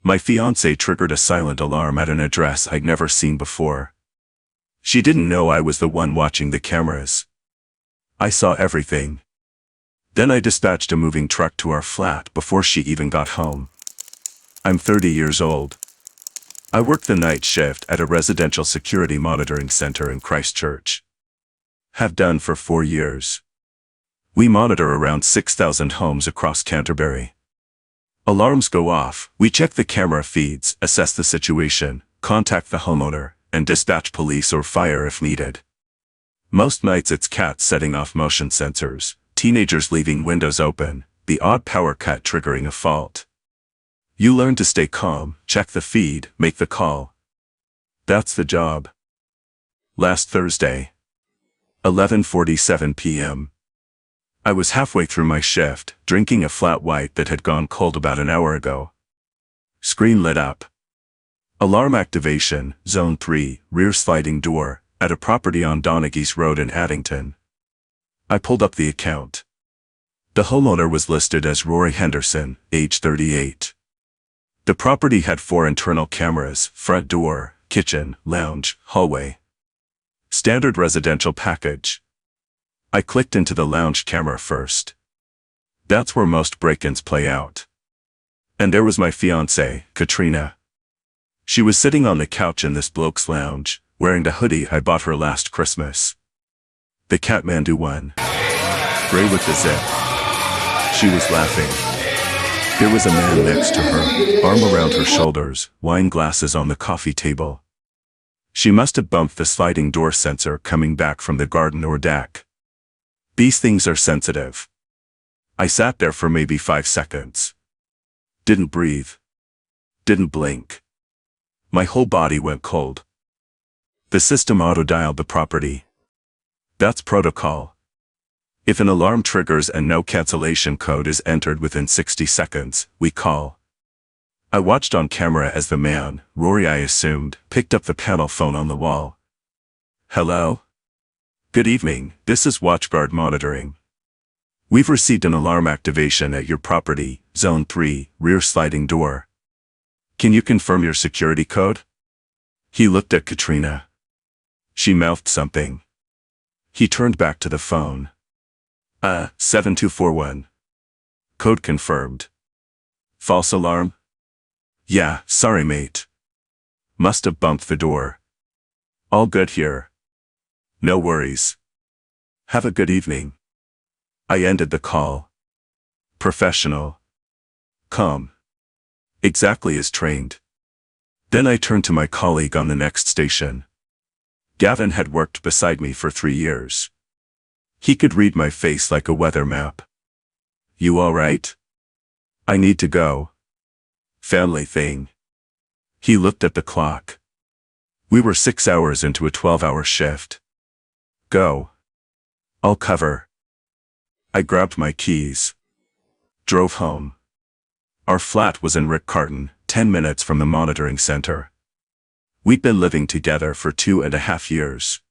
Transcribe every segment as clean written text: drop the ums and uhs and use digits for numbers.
My fiancée triggered a silent alarm at an address I'd never seen before. She didn't know I was the one watching the cameras. I saw everything. Then I dispatched a moving truck to our flat before she even got home. I'm 30 years old. I work the night shift at a residential security monitoring center in Christchurch. Have done for 4 years. We monitor around 6,000 homes across Canterbury. Alarms go off, we check the camera feeds, assess the situation, contact the homeowner, and dispatch police or fire if needed. Most nights it's cats setting off motion sensors, teenagers leaving windows open, the odd power cut triggering a fault. You learn to stay calm, check the feed, make the call. That's the job. Last Thursday, 11:47 p.m. I was halfway through my shift, drinking a flat white that had gone cold about an hour ago. Screen lit up. Alarm activation, Zone 3, rear sliding door, at a property on Donaghy's Road in Addington. I pulled up the account. The homeowner was listed as Rory Henderson, age 38. The property had 4 internal cameras, front door, kitchen, lounge, hallway. Standard residential package. I clicked into the lounge camera first. That's where most break-ins play out. And there was my fiancée, Katrina. She was sitting on the couch in this bloke's lounge, wearing the hoodie I bought her last Christmas. The Kathmandu one. Gray with the zip. She was laughing. There was a man next to her, arm around her shoulders, wine glasses on the coffee table. She must have bumped the sliding door sensor coming back from the garden or deck. These things are sensitive. I sat there for maybe 5 seconds. Didn't breathe. Didn't blink. My whole body went cold. The system auto-dialed the property. That's protocol. If an alarm triggers and no cancellation code is entered within 60 seconds, we call. I watched on camera as the man, Rory I assumed, picked up the panel phone on the wall. Hello? Good evening, this is WatchGuard Monitoring. We've received an alarm activation at your property, Zone 3, rear sliding door. Can you confirm your security code? He looked at Katrina. She mouthed something. He turned back to the phone. 7241. Code confirmed. False alarm? Yeah, sorry mate. Must have bumped the door. All good here. No worries. Have a good evening. I ended the call. Professional. Calm. Exactly as trained. Then I turned to my colleague on the next station. Gavin had worked beside me for 3 years. He could read my face like a weather map. You all right? I need to go. Family thing. He looked at the clock. We were 6 hours into a 12-hour shift. Go. I'll cover. I grabbed my keys. Drove home. Our flat was in Rickcarton, 10 minutes from the monitoring center. We'd been living together for 2.5 years.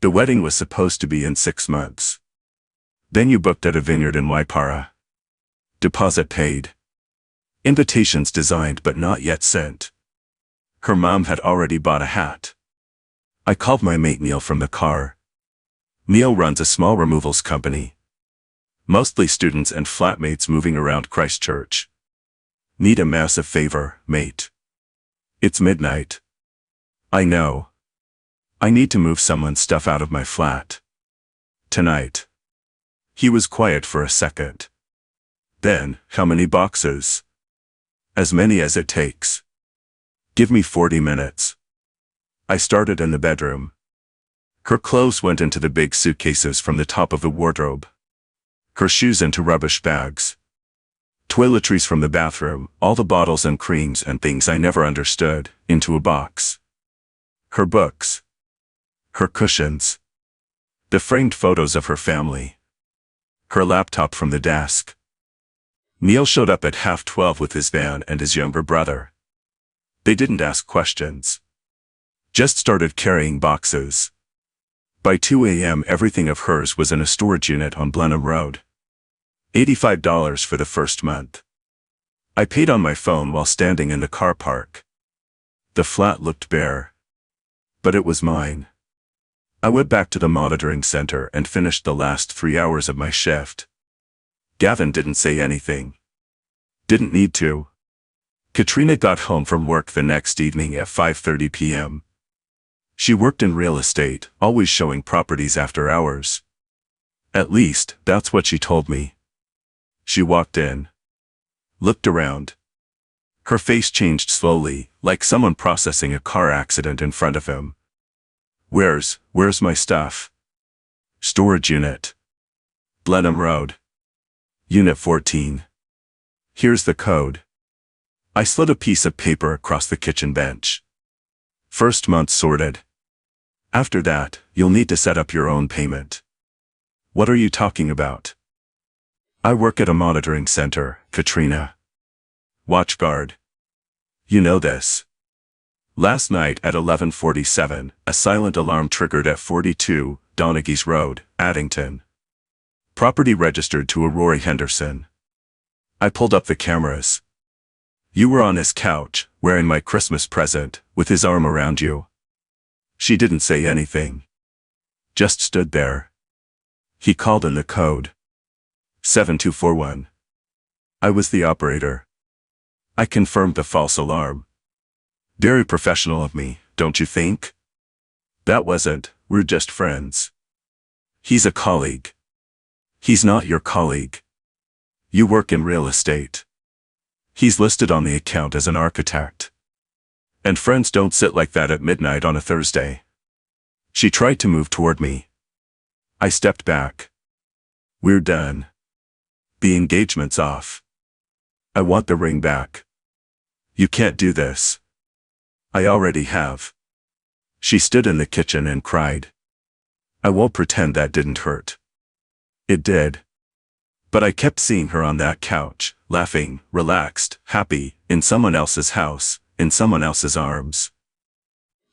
The wedding was supposed to be in 6 months. Then you booked at a vineyard in Waipara. Deposit paid. Invitations designed but not yet sent. Her mom had already bought a hat. I called my mate Neil from the car. Neil runs a small removals company. Mostly students and flatmates moving around Christchurch. Need a massive favor, mate. It's midnight. I know. I need to move someone's stuff out of my flat. Tonight. He was quiet for a second. Then, how many boxes? As many as it takes. Give me 40 minutes. I started in the bedroom. Her clothes went into the big suitcases from the top of the wardrobe. Her shoes into rubbish bags. Toiletries from the bathroom, all the bottles and creams and things I never understood, into a box. Her books. Her cushions. The framed photos of her family. Her laptop from the desk. Neil showed up at 12:30 with his van and his younger brother. They didn't ask questions. Just started carrying boxes. By 2 a.m. everything of hers was in a storage unit on Blenheim Road. $85 for the first month. I paid on my phone while standing in the car park. The flat looked bare. But it was mine. I went back to the monitoring center and finished the last 3 hours of my shift. Gavin didn't say anything. Didn't need to. Katrina got home from work the next evening at 5:30 p.m. She worked in real estate, always showing properties after hours. At least, that's what she told me. She walked in. Looked around. Her face changed slowly, like someone processing a car accident in front of him. Where's my stuff? Storage unit. Blenheim Road. Unit 14. Here's the code. I slid a piece of paper across the kitchen bench. First month sorted. After that, you'll need to set up your own payment. What are you talking about? I work at a monitoring center, Katrina. Watchguard. You know this. Last night at 11:47, a silent alarm triggered at 42, Donaghy's Road, Addington. Property registered to a Rory Henderson. I pulled up the cameras. You were on his couch, wearing my Christmas present, with his arm around you. She didn't say anything. Just stood there. He called in the code. 7241. I was the operator. I confirmed the false alarm. Very professional of me, don't you think? That wasn't, we're just friends. He's a colleague. He's not your colleague. You work in real estate. He's listed on the account as an architect. And friends don't sit like that at midnight on a Thursday. She tried to move toward me. I stepped back. We're done. The engagement's off. I want the ring back. You can't do this. I already have. She stood in the kitchen and cried. I won't pretend that didn't hurt. It did. But I kept seeing her on that couch, laughing, relaxed, happy, in someone else's house, in someone else's arms.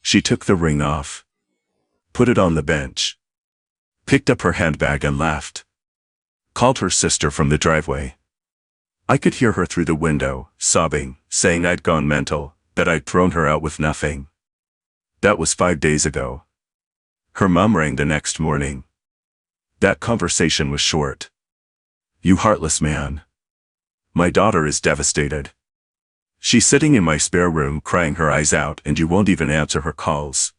She took the ring off. Put it on the bench. Picked up her handbag and laughed. Called her sister from the driveway. I could hear her through the window, sobbing, saying I'd gone mental, that I'd thrown her out with nothing. That was 5 days ago. Her mom rang the next morning. That conversation was short. You heartless man. My daughter is devastated. She's sitting in my spare room crying her eyes out and you won't even answer her calls.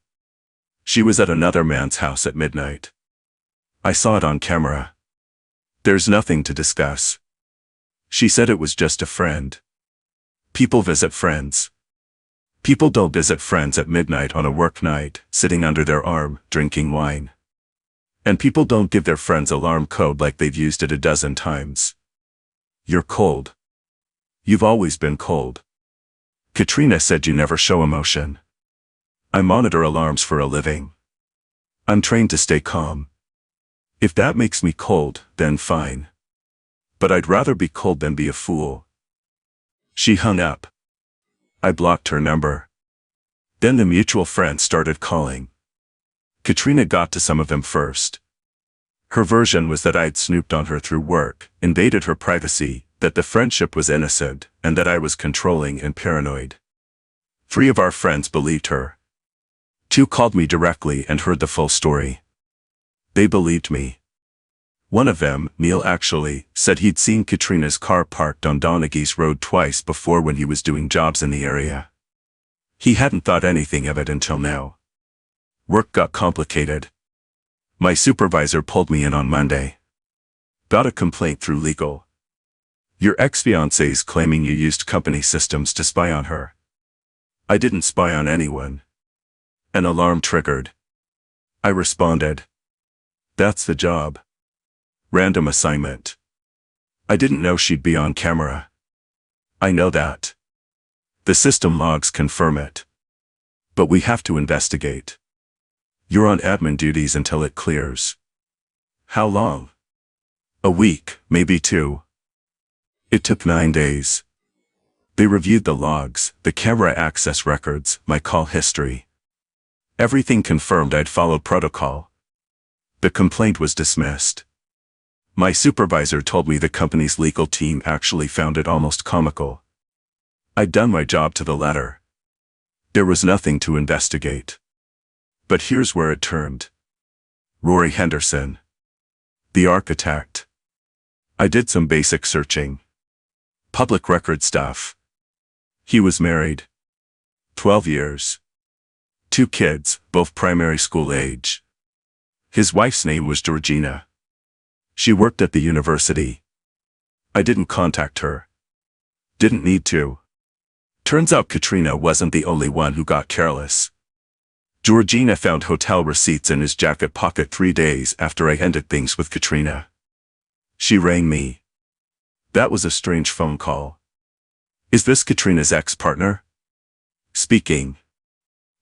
She was at another man's house at midnight. I saw it on camera. There's nothing to discuss. She said it was just a friend. People visit friends. People don't visit friends at midnight on a work night, sitting under their arm, drinking wine. And people don't give their friends alarm code like they've used it a dozen times. You're cold. You've always been cold. Katrina said you never show emotion. I monitor alarms for a living. I'm trained to stay calm. If that makes me cold, then fine. But I'd rather be cold than be a fool. She hung up. I blocked her number. Then the mutual friends started calling. Katrina got to some of them first. Her version was that I'd snooped on her through work, invaded her privacy, that the friendship was innocent, and that I was controlling and paranoid. 3 of our friends believed her. 2 called me directly and heard the full story. They believed me. One of them, Neil actually, said he'd seen Katrina's car parked on Donaghy's Road twice before when he was doing jobs in the area. He hadn't thought anything of it until now. Work got complicated. My supervisor pulled me in on Monday. Got a complaint through legal. Your ex-fiancée's claiming you used company systems to spy on her. I didn't spy on anyone. An alarm triggered. I responded. That's the job. Random assignment. I didn't know she'd be on camera. I know that. The system logs confirm it. But we have to investigate. You're on admin duties until it clears. How long? A week, maybe 2. It took 9 days. They reviewed the logs, the camera access records, my call history. Everything confirmed I'd followed protocol. The complaint was dismissed. My supervisor told me the company's legal team actually found it almost comical, I'd done my job to the letter. There was nothing to investigate. But here's where it turned. Rory Henderson. The architect. I did some basic searching. Public record stuff. He was married. 12 years. 2 kids, both primary school age. His wife's name was Georgina. She worked at the university. I didn't contact her. Didn't need to. Turns out Katrina wasn't the only one who got careless. Georgina found hotel receipts in his jacket pocket 3 days after I ended things with Katrina. She rang me. That was a strange phone call. Is this Katrina's ex-partner? Speaking.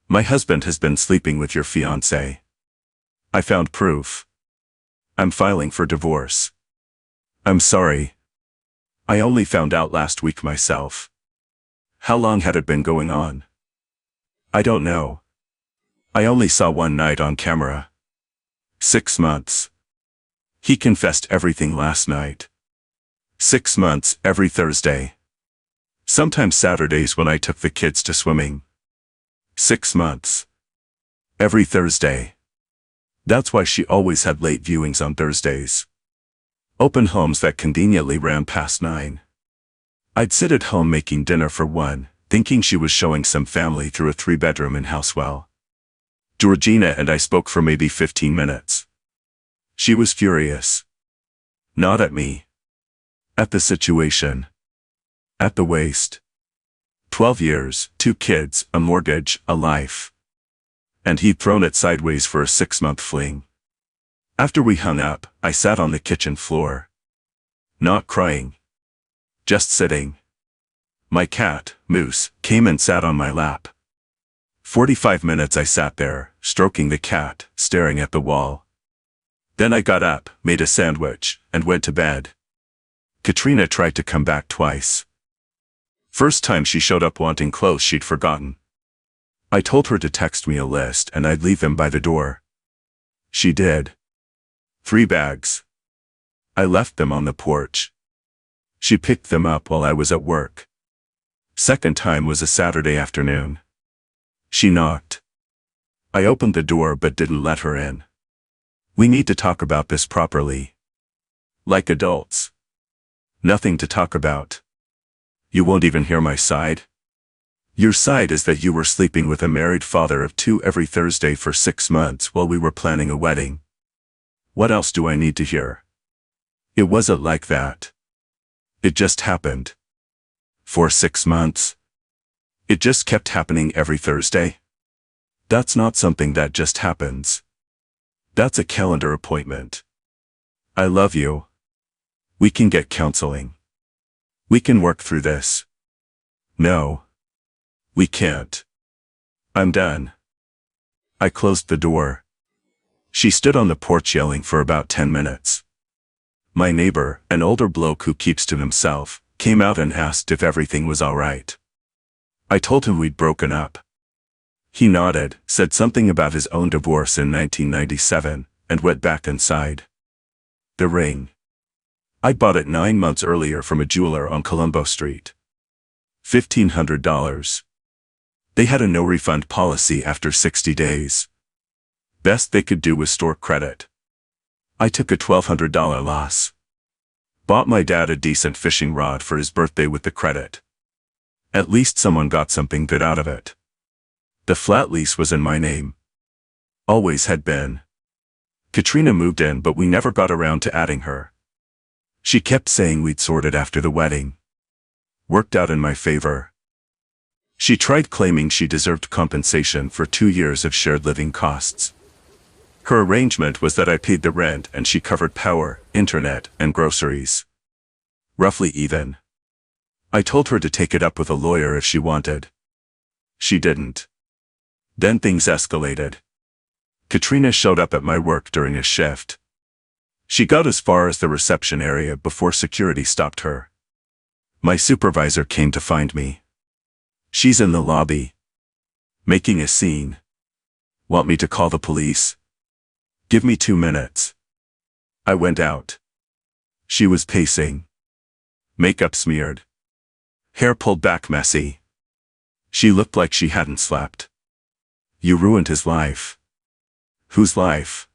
My husband has been sleeping with your fiancée. I found proof. I'm filing for divorce. I'm sorry. I only found out last week myself. How long had it been going on? I don't know. I only saw one night on camera. 6 months. He confessed everything last night. 6 months every Thursday. Sometimes Saturdays when I took the kids to swimming. 6 months. Every Thursday. That's why she always had late viewings on Thursdays. Open homes that conveniently ran past 9. I'd sit at home making dinner for one, thinking she was showing some family through a 3-bedroom in Housewell. Georgina and I spoke for maybe 15 minutes. She was furious. Not at me. At the situation. At the waste. 12 years, 2 kids, a mortgage, a life. And he'd thrown it sideways for a 6-month fling. After we hung up, I sat on the kitchen floor. Not crying. Just sitting. My cat, Moose, came and sat on my lap. 45 minutes I sat there, stroking the cat, staring at the wall. Then I got up, made a sandwich, and went to bed. Katrina tried to come back twice. First time she showed up wanting clothes she'd forgotten. I told her to text me a list and I'd leave them by the door. She did. 3 bags. I left them on the porch. She picked them up while I was at work. Second time was a Saturday afternoon. She knocked. I opened the door but didn't let her in. We need to talk about this properly. Like adults. Nothing to talk about. You won't even hear my side? Your side is that you were sleeping with a married father of 2 every Thursday for 6 months while we were planning a wedding. What else do I need to hear? It wasn't like that. It just happened. For 6 months. It just kept happening every Thursday. That's not something that just happens. That's a calendar appointment. I love you. We can get counseling. We can work through this. No. We can't. I'm done. I closed the door. She stood on the porch yelling for about 10 minutes. My neighbor, an older bloke who keeps to himself, came out and asked if everything was all right. I told him we'd broken up. He nodded, said something about his own divorce in 1997, and went back inside. The ring. I bought it 9 months earlier from a jeweler on Colombo Street. $1,500. They had a no-refund policy after 60 days. Best they could do was store credit. I took a $1,200 loss. Bought my dad a decent fishing rod for his birthday with the credit. At least someone got something good out of it. The flat lease was in my name. Always had been. Katrina moved in but we never got around to adding her. She kept saying we'd sort it after the wedding. Worked out in my favor. She tried claiming she deserved compensation for 2 years of shared living costs. Her arrangement was that I paid the rent and she covered power, internet, and groceries. Roughly even. I told her to take it up with a lawyer if she wanted. She didn't. Then things escalated. Katrina showed up at my work during a shift. She got as far as the reception area before security stopped her. My supervisor came to find me. She's in the lobby. Making a scene. Want me to call the police? Give me 2 minutes. I went out. She was pacing. Makeup smeared. Hair pulled back messy. She looked like she hadn't slept. You ruined his life. Whose life?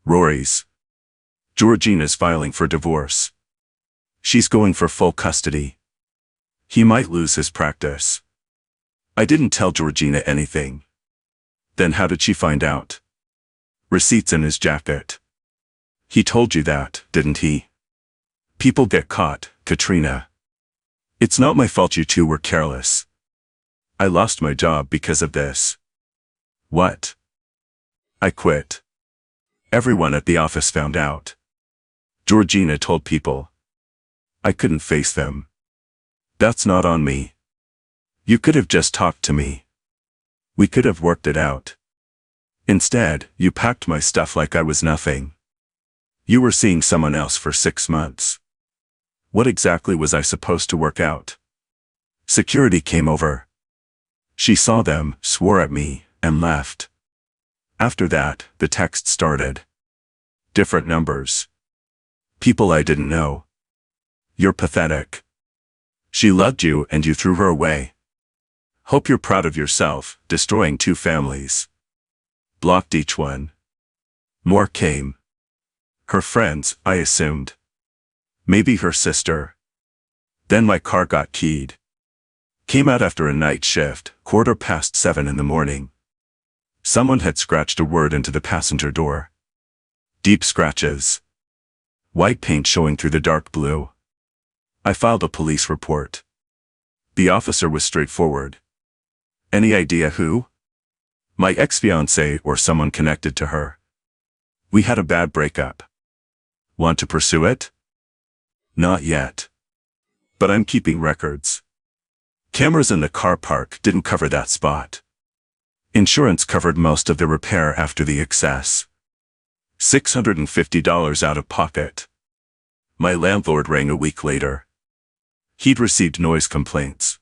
Rory's. Georgina's filing for divorce. She's going for full custody. He might lose his practice. I didn't tell Georgina anything. Then how did she find out? Receipts in his jacket. He told you that, didn't he? People get caught, Katrina. It's not my fault you two were careless. I lost my job because of this. What? I quit. Everyone at the office found out. Georgina told people. I couldn't face them. That's not on me. You could have just talked to me. We could have worked it out. Instead, you packed my stuff like I was nothing. You were seeing someone else for 6 months. What exactly was I supposed to work out? Security came over. She saw them, swore at me, and left. After that, the text started. Different numbers. People I didn't know. You're pathetic. She loved you and you threw her away. Hope you're proud of yourself, destroying 2 families. Blocked each one. More came. Her friends, I assumed. Maybe her sister. Then my car got keyed. Came out after a night shift, 7:15 in the morning. Someone had scratched a word into the passenger door. Deep scratches. White paint showing through the dark blue. I filed a police report. The officer was straightforward. Any idea who? My ex-fiancée or someone connected to her. We had a bad breakup. Want to pursue it? Not yet. But I'm keeping records. Cameras in the car park didn't cover that spot. Insurance covered most of the repair after the excess. $650 out of pocket. My landlord rang a week later. He'd received noise complaints.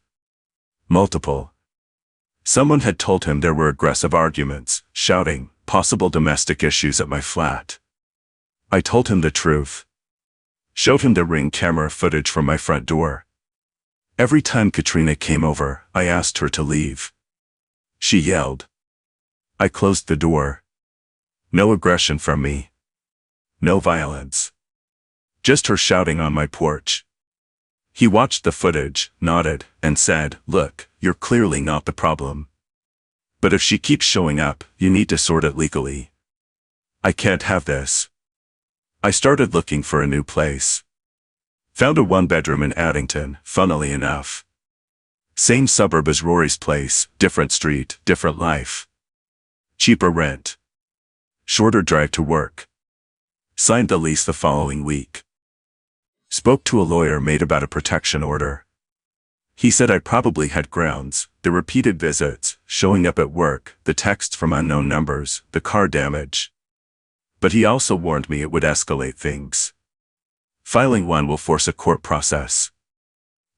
Multiple. Someone had told him there were aggressive arguments, shouting, possible domestic issues at my flat. I told him the truth. Showed him the Ring camera footage from my front door. Every time Katrina came over, I asked her to leave. She yelled. I closed the door. No aggression from me. No violence. Just her shouting on my porch. He watched the footage, nodded, and said, "Look, you're clearly not the problem. But if she keeps showing up, you need to sort it legally. I can't have this." I started looking for a new place. Found a 1-bedroom in Addington, funnily enough. Same suburb as Rory's place, different street, different life. Cheaper rent. Shorter drive to work. Signed the lease the following week. Spoke to a lawyer made about a protection order. He said I probably had grounds, the repeated visits, showing up at work, the texts from unknown numbers, the car damage. But he also warned me it would escalate things. Filing one will force a court process.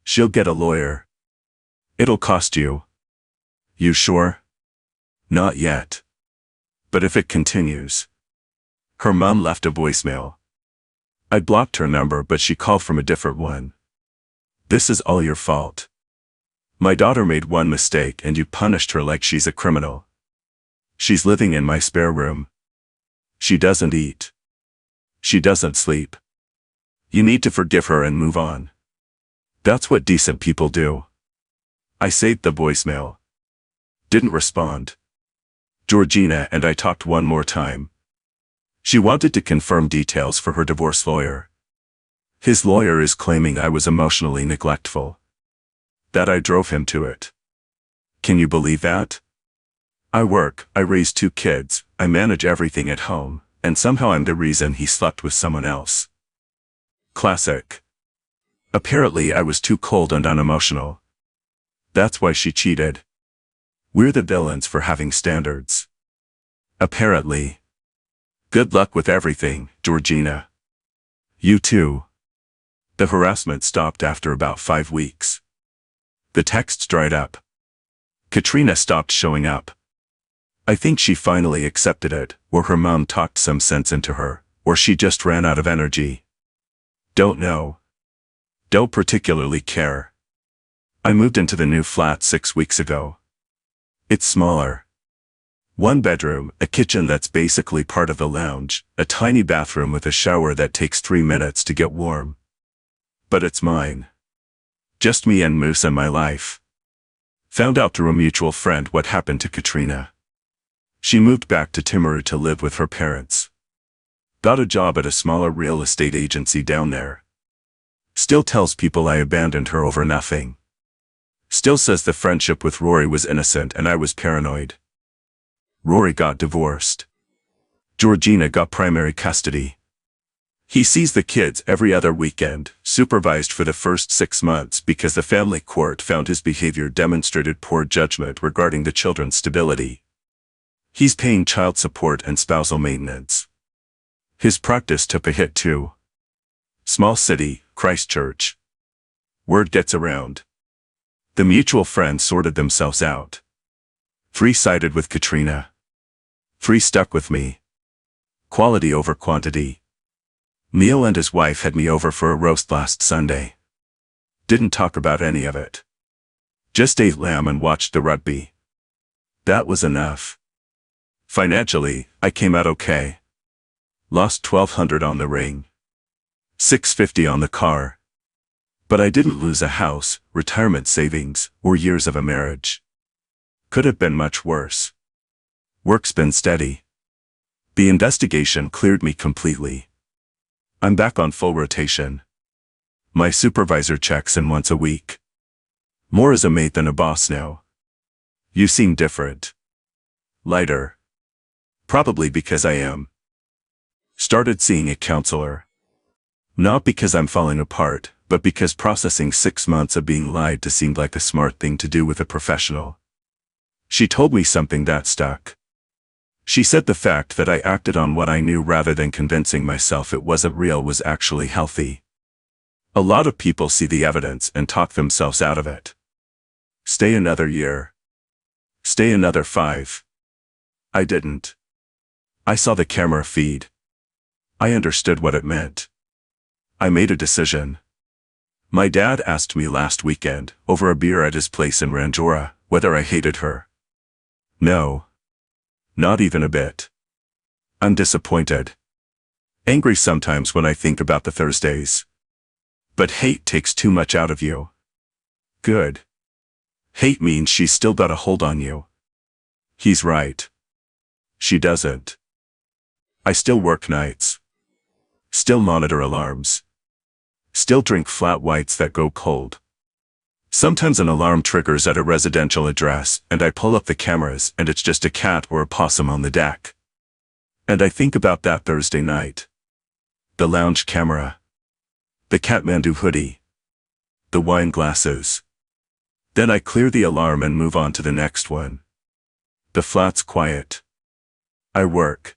She'll get a lawyer. It'll cost you. You sure? Not yet. But if it continues. Her mom left a voicemail. I blocked her number but she called from a different one. This is all your fault. My daughter made one mistake and you punished her like she's a criminal. She's living in my spare room. She doesn't eat. She doesn't sleep. You need to forgive her and move on. That's what decent people do. I saved the voicemail. Didn't respond. Georgina and I talked one more time. She wanted to confirm details for her divorce lawyer. His lawyer is claiming I was emotionally neglectful. That I drove him to it. Can you believe that? I work, I raise 2 kids, I manage everything at home, and somehow I'm the reason he slept with someone else. Classic. Apparently I was too cold and unemotional. That's why she cheated. We're the villains for having standards. Apparently. Good luck with everything, Georgina. You too. The harassment stopped after about 5 weeks. The texts dried up. Katrina stopped showing up. I think she finally accepted it, or her mom talked some sense into her, or she just ran out of energy. Don't know. Don't particularly care. I moved into the new flat 6 weeks ago. It's smaller. 1 bedroom, a kitchen that's basically part of the lounge, a tiny bathroom with a shower that takes 3 minutes to get warm. But it's mine. Just me and Moose and my life. Found out through a mutual friend what happened to Katrina. She moved back to Timaru to live with her parents. Got a job at a smaller real estate agency down there. Still tells people I abandoned her over nothing. Still says the friendship with Rory was innocent and I was paranoid. Rory got divorced. Georgina got primary custody. He sees the kids every other weekend, supervised for the first 6 months because the family court found his behavior demonstrated poor judgment regarding the children's stability. He's paying child support and spousal maintenance. His practice took a hit too. Small city, Christchurch. Word gets around. The mutual friends sorted themselves out. 3 sided with Katrina. 3 stuck with me. Quality over quantity. Neil and his wife had me over for a roast last Sunday. Didn't talk about any of it. Just ate lamb and watched the rugby. That was enough. Financially, I came out okay. Lost $1,200 on the ring. $650 on the car. But I didn't lose a house, retirement savings, or years of a marriage. Could have been much worse. Work's been steady. The investigation cleared me completely. I'm back on full rotation. My supervisor checks in once a week. More as a mate than a boss now. You seem different. Lighter. Probably because I am. Started seeing a counselor. Not because I'm falling apart, but because processing 6 months of being lied to seemed like the smart thing to do with a professional. She told me something that stuck. She said the fact that I acted on what I knew rather than convincing myself it wasn't real was actually healthy. A lot of people see the evidence and talk themselves out of it. Stay another year. Stay another 5. I didn't. I saw the camera feed. I understood what it meant. I made a decision. My dad asked me last weekend, over a beer at his place in Ranjora, whether I hated her. No. Not even a bit. I'm disappointed. Angry sometimes when I think about the Thursdays. But hate takes too much out of you. Good. Hate means she's still got a hold on you. He's right. She doesn't. I still work nights. Still monitor alarms. Still drink flat whites that go cold. Sometimes an alarm triggers at a residential address and I pull up the cameras and it's just a cat or a possum on the deck. And I think about that Thursday night. The lounge camera. The Kathmandu hoodie. The wine glasses. Then I clear the alarm and move on to the next one. The flat's quiet. I work.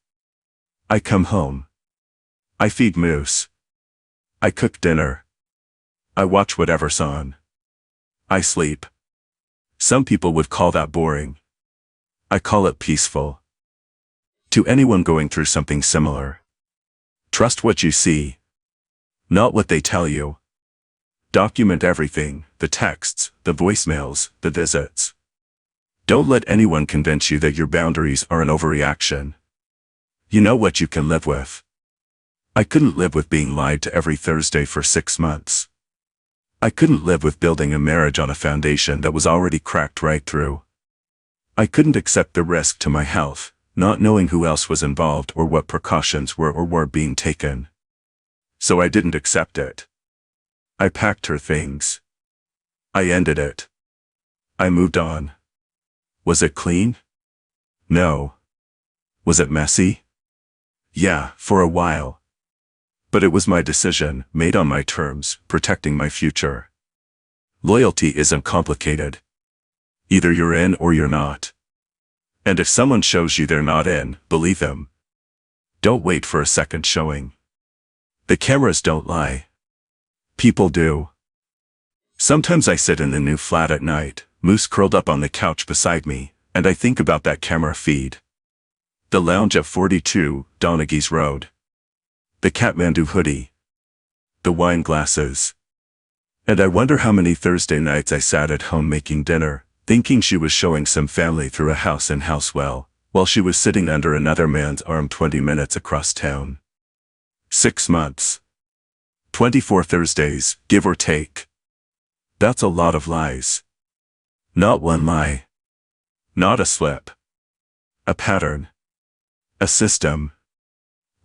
I come home. I feed Moose. I cook dinner. I watch whatever's on. I sleep. Some people would call that boring. I call it peaceful. To anyone going through something similar, trust what you see, not what they tell you. Document everything, the texts, the voicemails, the visits. Don't let anyone convince you that your boundaries are an overreaction. You know what you can live with. I couldn't live with being lied to every Thursday for 6 months. I couldn't live with building a marriage on a foundation that was already cracked right through. I couldn't accept the risk to my health, not knowing who else was involved or what precautions were or were being taken. So I didn't accept it. I packed her things. I ended it. I moved on. Was it clean? No. Was it messy? Yeah, for a while. But it was my decision, made on my terms, protecting my future. Loyalty isn't complicated. Either you're in or you're not. And if someone shows you they're not in, believe them. Don't wait for a second showing. The cameras don't lie. People do. Sometimes I sit in the new flat at night, Moose curled up on the couch beside me, and I think about that camera feed. The lounge at 42, Donaghy's Road. The Kathmandu hoodie. The wine glasses. And I wonder how many Thursday nights I sat at home making dinner, thinking she was showing some family through a house in Housewell, while she was sitting under another man's arm 20 minutes across town. 6 months. 24 Thursdays, give or take. That's a lot of lies. Not one lie. Not a slip. A pattern. A system.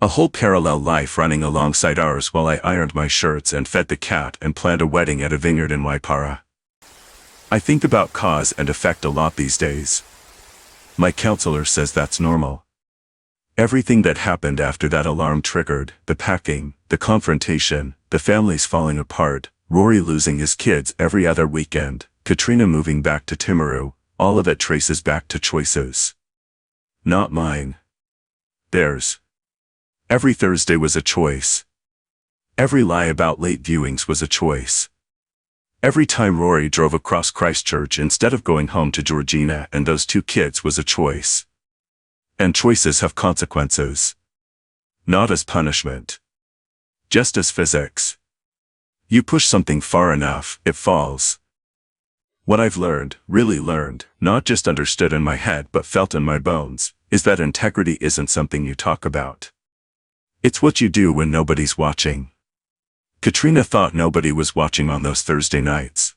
A whole parallel life running alongside ours while I ironed my shirts and fed the cat and planned a wedding at a vineyard in Waipara. I think about cause and effect a lot these days. My counselor says that's normal. Everything that happened after that alarm triggered, the packing, the confrontation, the families falling apart, Rory losing his kids every other weekend, Katrina moving back to Timaru, all of it traces back to choices. Not mine. Theirs. Every Thursday was a choice. Every lie about late viewings was a choice. Every time Rory drove across Christchurch instead of going home to Georgina and those 2 kids was a choice. And choices have consequences. Not as punishment. Just as physics. You push something far enough, it falls. What I've learned, really learned, not just understood in my head but felt in my bones, is that integrity isn't something you talk about. It's what you do when nobody's watching. Katrina thought nobody was watching on those Thursday nights.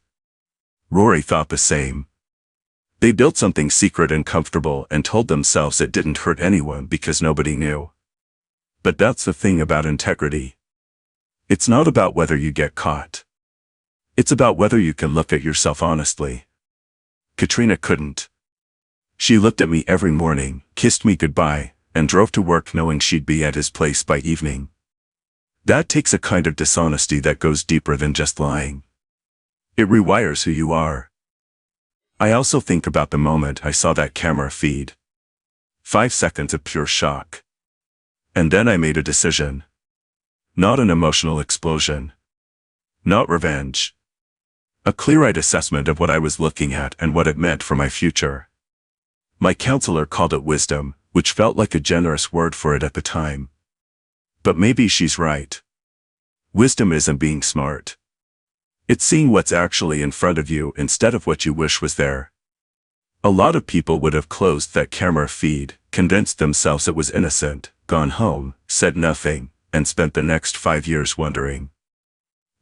Rory thought the same. They built something secret and comfortable and told themselves it didn't hurt anyone because nobody knew. But that's the thing about integrity. It's not about whether you get caught. It's about whether you can look at yourself honestly. Katrina couldn't. She looked at me every morning, kissed me goodbye, and drove to work knowing she'd be at his place by evening. That takes a kind of dishonesty that goes deeper than just lying. It rewires who you are. I also think about the moment I saw that camera feed. 5 seconds of pure shock. And then I made a decision. Not an emotional explosion. Not revenge. A clear-eyed assessment of what I was looking at and what it meant for my future. My counselor called it wisdom, which felt like a generous word for it at the time. But maybe she's right. Wisdom isn't being smart. It's seeing what's actually in front of you instead of what you wish was there. A lot of people would have closed that camera feed, convinced themselves it was innocent, gone home, said nothing, and spent the next 5 years wondering.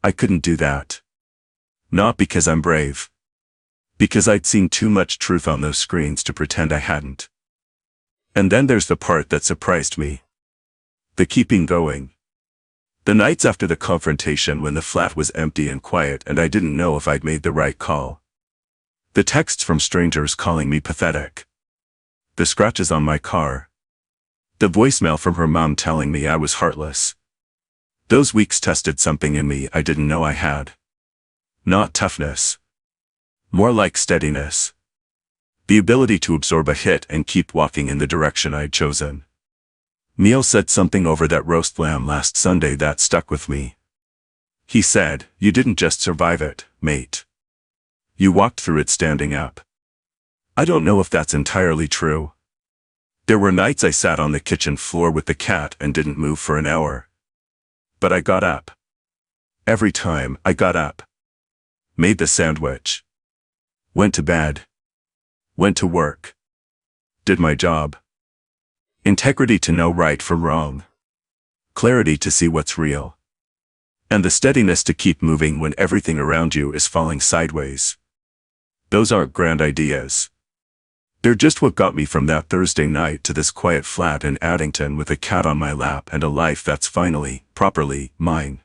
I couldn't do that. Not because I'm brave. Because I'd seen too much truth on those screens to pretend I hadn't. And then there's the part that surprised me. The keeping going. The nights after the confrontation when the flat was empty and quiet and I didn't know if I'd made the right call. The texts from strangers calling me pathetic. The scratches on my car. The voicemail from her mom telling me I was heartless. Those weeks tested something in me I didn't know I had. Not toughness. More like steadiness. The ability to absorb a hit and keep walking in the direction I'd chosen. Neil said something over that roast lamb last Sunday that stuck with me. He said, "You didn't just survive it, mate. You walked through it standing up." I don't know if that's entirely true. There were nights I sat on the kitchen floor with the cat and didn't move for an hour. But I got up. Every time, I got up. Made the sandwich. Went to bed. Went to work. Did my job. Integrity to know right from wrong. Clarity to see what's real. And the steadiness to keep moving when everything around you is falling sideways. Those aren't grand ideas. They're just what got me from that Thursday night to this quiet flat in Addington with a cat on my lap and a life that's finally, properly, mine.